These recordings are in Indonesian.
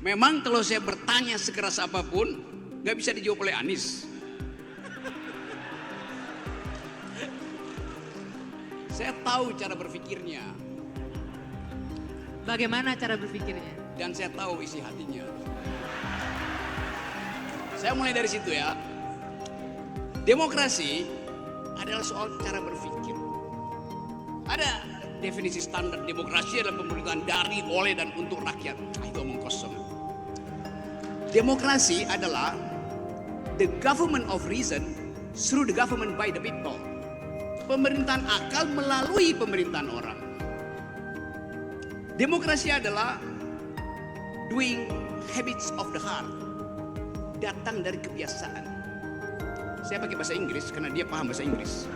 Memang kalau saya bertanya sekeras apapun, nggak bisa dijawab oleh Anies. Saya tahu cara berpikirnya. Bagaimana cara berpikirnya? Dan saya tahu isi hatinya. Saya mulai dari situ ya. Demokrasi adalah soal cara berpikir. Ada definisi standar demokrasi adalah pemerintahan dari, oleh, dan untuk rakyat. Itu omong kosong. Demokrasi adalah the government of reason through the government by the people. Pemerintahan akal melalui pemerintahan orang. Demokrasi adalah doing habits of the heart. Datang dari kebiasaan. Saya pakai bahasa Inggris karena dia paham bahasa Inggris.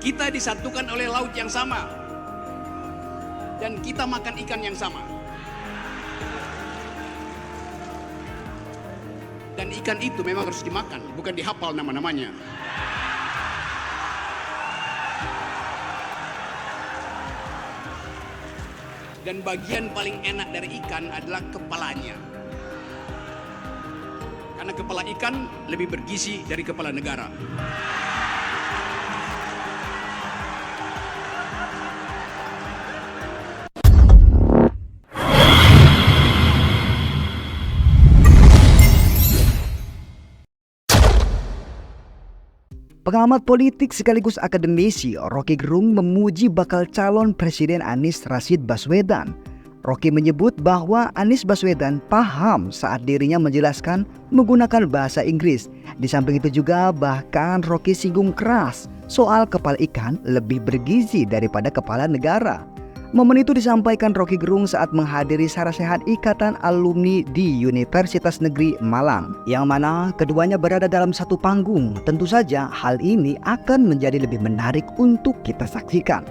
Kita disatukan oleh laut yang sama. Dan kita makan ikan yang sama. Dan ikan itu memang harus dimakan, bukan dihafal nama-namanya. Dan bagian paling enak dari ikan adalah kepalanya. Karena kepala ikan lebih bergizi dari kepala negara. Pengamat politik sekaligus akademisi Rocky Gerung memuji bakal calon Presiden Anies Rashid Baswedan. Rocky menyebut bahwa Anies Baswedan paham saat dirinya menjelaskan menggunakan bahasa Inggris. Di samping itu juga bahkan Rocky singgung keras soal kepala ikan lebih bergizi daripada kepala negara. Momen itu disampaikan Rocky Gerung saat menghadiri Sarasehat Ikatan Alumni di Universitas Negeri Malang, yang mana keduanya berada dalam satu panggung. Tentu saja hal ini akan menjadi lebih menarik untuk kita saksikan.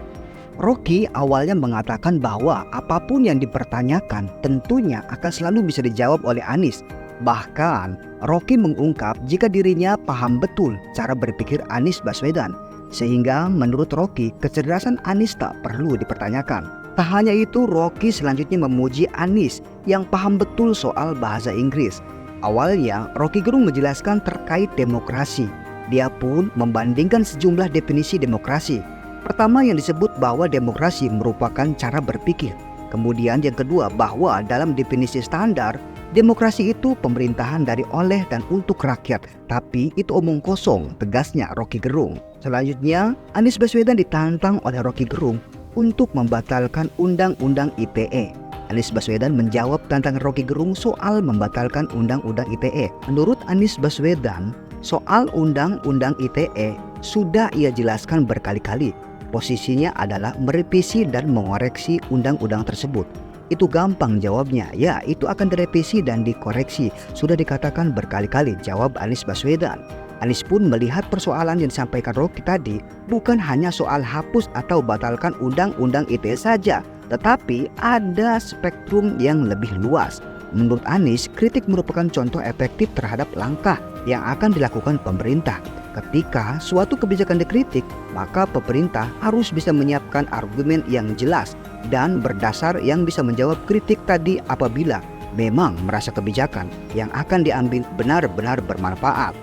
Rocky awalnya mengatakan bahwa apapun yang dipertanyakan tentunya akan selalu bisa dijawab oleh Anies. Bahkan Rocky mengungkap jika dirinya paham betul cara berpikir Anies Baswedan, sehingga menurut Rocky kecerdasan Anies tak perlu dipertanyakan. Tak hanya itu, Rocky selanjutnya memuji Anies yang paham betul soal bahasa Inggris. Awalnya Rocky Gerung menjelaskan terkait demokrasi. Dia pun membandingkan sejumlah definisi demokrasi. Pertama yang disebut bahwa demokrasi merupakan cara berpikir. Kemudian yang kedua bahwa dalam definisi standar, demokrasi itu pemerintahan dari, oleh, dan untuk rakyat. Tapi itu omong kosong, tegasnya Rocky Gerung. Selanjutnya, Anies Baswedan ditantang oleh Rocky Gerung untuk membatalkan Undang-Undang ITE. Anies Baswedan menjawab tantangan Rocky Gerung soal membatalkan Undang-Undang ITE. Menurut Anies Baswedan, soal Undang-Undang ITE sudah ia jelaskan berkali-kali. Posisinya adalah merevisi dan mengoreksi undang-undang tersebut. Itu gampang jawabnya, ya itu akan direvisi dan dikoreksi. Sudah dikatakan berkali-kali, jawab Anies Baswedan. Anies pun melihat persoalan yang disampaikan Rocky tadi bukan hanya soal hapus atau batalkan Undang-Undang ITE saja, tetapi ada spektrum yang lebih luas. Menurut Anies, kritik merupakan contoh efektif terhadap langkah yang akan dilakukan pemerintah. Ketika suatu kebijakan dikritik, maka pemerintah harus bisa menyiapkan argumen yang jelas dan berdasar yang bisa menjawab kritik tadi apabila memang merasa kebijakan yang akan diambil benar-benar bermanfaat.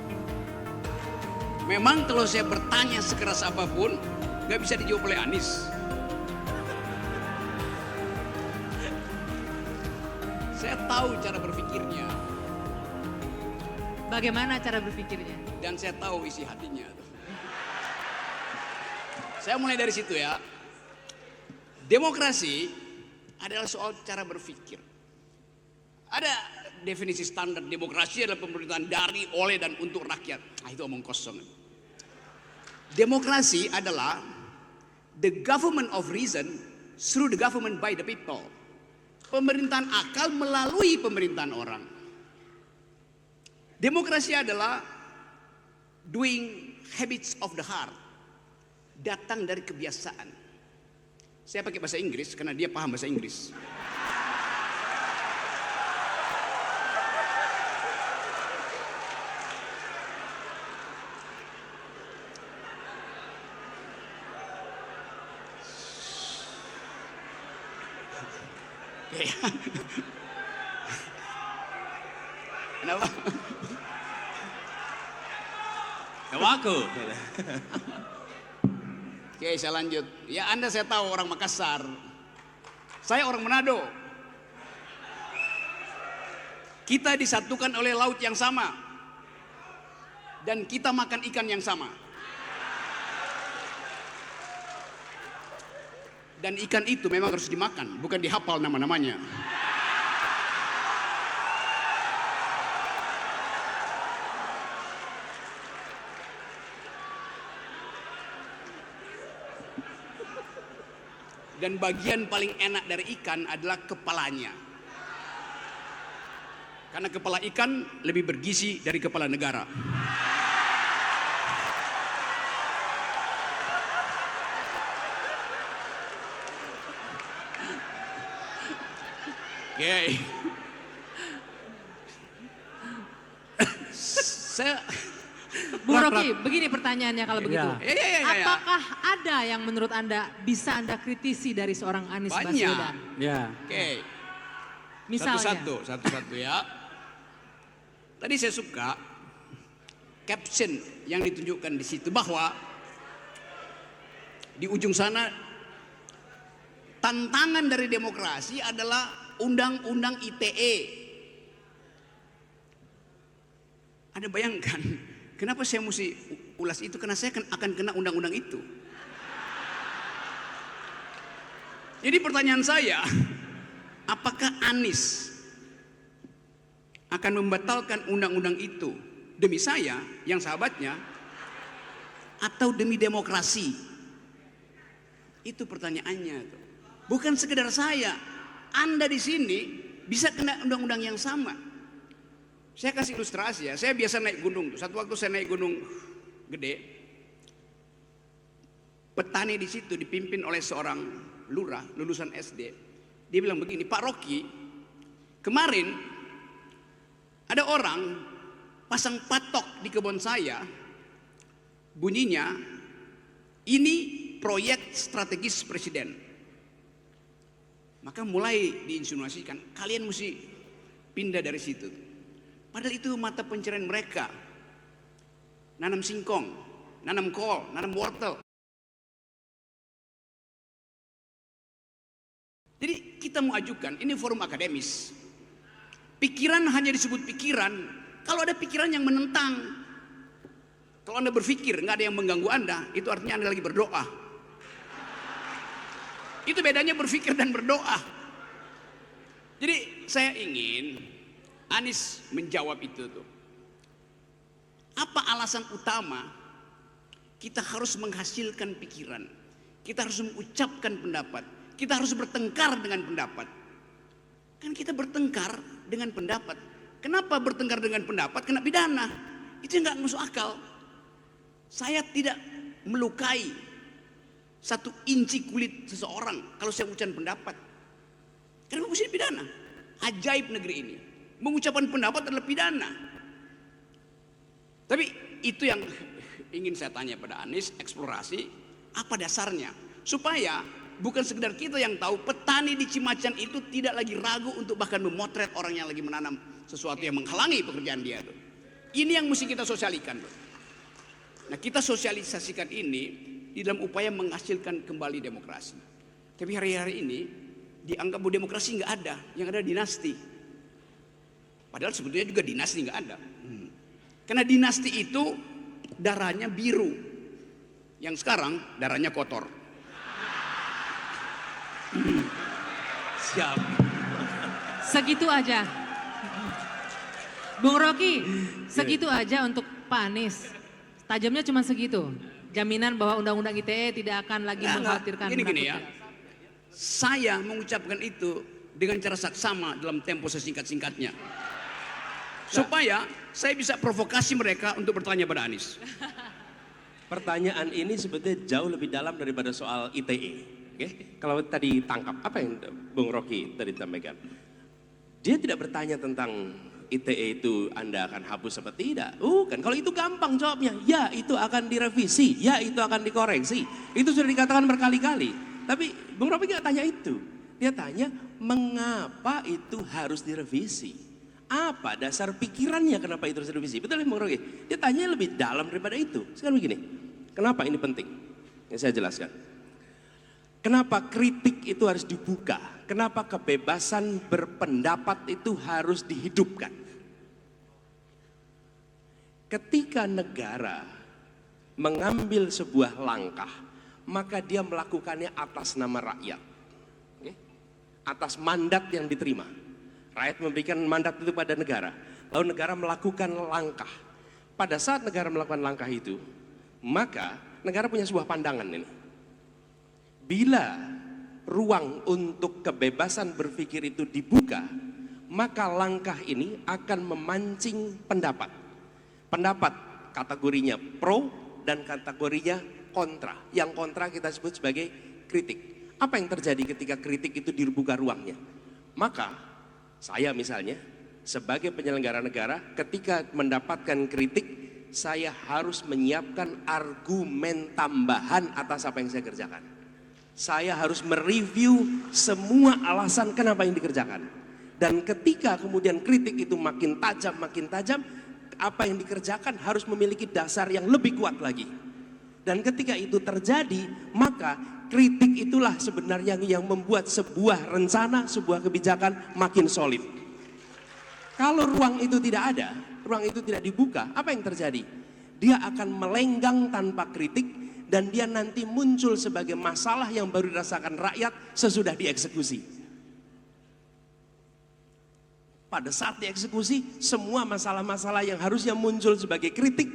Memang kalau saya bertanya sekeras apapun, nggak bisa dijawab oleh Anies. Saya tahu cara berpikirnya. Bagaimana cara berpikirnya? Dan saya tahu isi hatinya. Saya mulai dari situ ya. Demokrasi adalah soal cara berpikir. Ada definisi standar demokrasi adalah pemerintahan dari, oleh, dan untuk rakyat. Itu omong kosong. Demokrasi adalah the government of reason through the government by the people. Pemerintahan akal melalui pemerintahan orang. Demokrasi adalah doing habits of the heart. Datang dari kebiasaan. Saya pakai bahasa Inggris karena dia paham bahasa Inggris. Oke. Kenapa? Kawaku. Oke, saya lanjut. Ya Anda saya tahu orang Makassar. Saya orang Manado. Kita disatukan oleh laut yang sama. Dan kita makan ikan yang sama. Dan ikan itu memang harus dimakan, bukan dihafal nama-namanya. Dan bagian paling enak dari ikan adalah kepalanya. Karena kepala ikan lebih bergizi dari kepala negara. Oke. Saya Bung Rocky, begini pertanyaannya kalau begitu. Ya. Apakah ada yang menurut Anda bisa Anda kritisi dari seorang Anies Banyak. Baswedan? Ya. Oke. Misalnya. Satu-satu ya. Tadi saya suka caption yang ditunjukkan di situ bahwa di ujung sana tantangan dari demokrasi adalah undang-undang ITE. Anda bayangkan, kenapa saya mesti ulas itu? Karena saya akan kena undang-undang itu. Jadi pertanyaan saya, apakah Anies akan membatalkan undang-undang itu demi saya, yang sahabatnya, atau demi demokrasi? Itu pertanyaannya. Bukan sekedar saya, Anda di sini bisa kena undang-undang yang sama. Saya kasih ilustrasi ya, saya biasa naik gunung. Satu waktu saya naik gunung gede, petani di situ dipimpin oleh seorang lurah lulusan SD. Dia bilang begini, Pak Rocky, kemarin ada orang pasang patok di kebun saya, bunyinya ini proyek strategis presiden. Maka mulai diinsinuasikan kalian mesti pindah dari situ. Padahal itu mata pencarian mereka. Nanam singkong, nanam kol, nanam wortel. Jadi kita mau ajukan, ini forum akademis. Pikiran hanya disebut pikiran kalau ada pikiran yang menentang. Kalau Anda berpikir nggak ada yang mengganggu Anda, itu artinya Anda lagi berdoa. Itu bedanya berpikir dan berdoa. Jadi saya ingin Anies menjawab itu tuh. Apa alasan utama kita harus menghasilkan pikiran? Kita harus mengucapkan pendapat. Kita harus bertengkar dengan pendapat. Kan kita bertengkar dengan pendapat. Kenapa bertengkar dengan pendapat? Kena pidana. Itu nggak masuk akal. Saya tidak melukai satu inci kulit seseorang kalau saya mengucapkan pendapat. Karena mesti pidana. Ajaib negeri ini. Mengucapkan pendapat adalah pidana. Tapi itu yang ingin saya tanya pada Anies, eksplorasi apa dasarnya supaya bukan sekedar kita yang tahu, petani di Cimacan itu tidak lagi ragu untuk bahkan memotret orang yang lagi menanam sesuatu yang menghalangi pekerjaan dia tuh. Ini yang mesti kita sosialisasikan. Nah, kita sosialisasikan ini di dalam upaya menghasilkan kembali demokrasi. Tapi hari-hari ini dianggap bahwa demokrasi nggak ada, yang ada dinasti. Padahal sebetulnya juga dinasti nggak ada. Karena dinasti itu darahnya biru, yang sekarang darahnya kotor. Siap. Segitu aja. Bung Rocky, segitu aja untuk Pak Anies. Tajamnya cuma segitu. Jaminan bahwa undang-undang ITE tidak akan lagi mengkhawatirkan. Gini ya. Saya mengucapkan itu dengan cara saksama dalam tempo sesingkat-singkatnya. Supaya saya bisa provokasi mereka untuk bertanya pada Anies. Pertanyaan ini sebetulnya jauh lebih dalam daripada soal ITE. Oke? Kalau tadi tangkap apa yang Bung Rocky tadi sampaikan? Dia tidak bertanya tentang ITE itu Anda akan hapus apa tidak. Kan kalau itu gampang jawabnya. Ya, itu akan direvisi. Ya, itu akan dikoreksi. Itu sudah dikatakan berkali-kali. Tapi Bung Rocky nggak tanya itu. Dia tanya, mengapa itu harus direvisi? Apa dasar pikirannya kenapa itu harus direvisi? Betul ya Bung Rocky? Dia tanya lebih dalam daripada itu. Sekarang begini, kenapa ini penting? Yang saya jelaskan. Kenapa kritik itu harus dibuka? Kenapa kebebasan berpendapat itu harus dihidupkan? Ketika negara mengambil sebuah langkah, maka dia melakukannya atas nama rakyat. Oke? Atas mandat yang diterima. Rakyat memberikan mandat itu pada negara. Lalu negara melakukan langkah. Pada saat negara melakukan langkah itu, maka negara punya sebuah pandangan ini. Bila ruang untuk kebebasan berpikir itu dibuka, maka langkah ini akan memancing pendapat. Pendapat kategorinya pro dan kategorinya kontra. Yang kontra kita sebut sebagai kritik. Apa yang terjadi ketika kritik itu dibuka ruangnya? Maka saya misalnya sebagai penyelenggara negara ketika mendapatkan kritik, saya harus menyiapkan argumen tambahan atas apa yang saya kerjakan. Saya harus mereview semua alasan kenapa yang dikerjakan. Dan ketika kemudian kritik itu makin tajam, apa yang dikerjakan harus memiliki dasar yang lebih kuat lagi. Dan ketika itu terjadi, maka kritik itulah sebenarnya yang membuat sebuah rencana, sebuah kebijakan makin solid. Kalau ruang itu tidak ada, ruang itu tidak dibuka, apa yang terjadi? Dia akan melenggang tanpa kritik, dan dia nanti muncul sebagai masalah yang baru dirasakan rakyat sesudah dieksekusi. Pada saat dieksekusi, semua masalah-masalah yang harusnya muncul sebagai kritik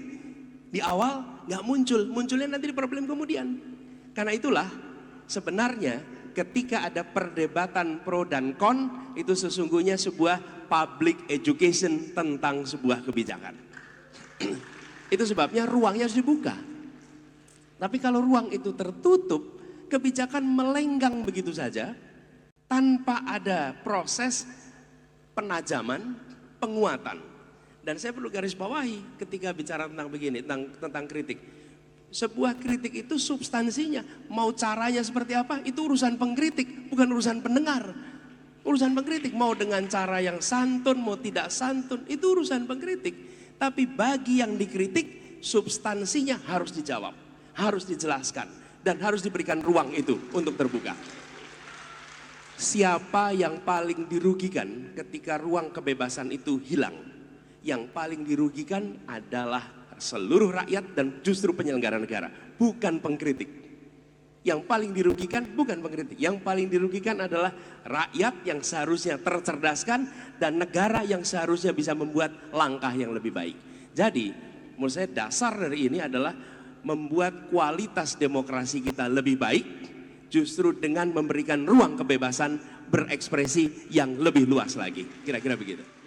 di awal nggak muncul, munculnya nanti di problem kemudian. Karena itulah sebenarnya ketika ada perdebatan pro dan kon, itu sesungguhnya sebuah public education tentang sebuah kebijakan. Itu sebabnya ruangnya harus dibuka. Tapi kalau ruang itu tertutup, kebijakan melenggang begitu saja tanpa ada proses penajaman, penguatan. Dan saya perlu garis bawahi ketika bicara tentang begini, tentang kritik. Sebuah kritik itu substansinya, mau caranya seperti apa, itu urusan pengkritik, bukan urusan pendengar. Urusan pengkritik, mau dengan cara yang santun, mau tidak santun, itu urusan pengkritik. Tapi bagi yang dikritik, substansinya harus dijawab, harus dijelaskan, dan harus diberikan ruang itu untuk terbuka. Siapa yang paling dirugikan ketika ruang kebebasan itu hilang? Yang paling dirugikan adalah seluruh rakyat dan justru penyelenggara negara, bukan pengkritik. Yang paling dirugikan bukan pengkritik, yang paling dirugikan adalah rakyat yang seharusnya tercerdaskan dan negara yang seharusnya bisa membuat langkah yang lebih baik. Jadi menurut saya dasar dari ini adalah membuat kualitas demokrasi kita lebih baik justru dengan memberikan ruang kebebasan berekspresi yang lebih luas lagi. Kira-kira begitu.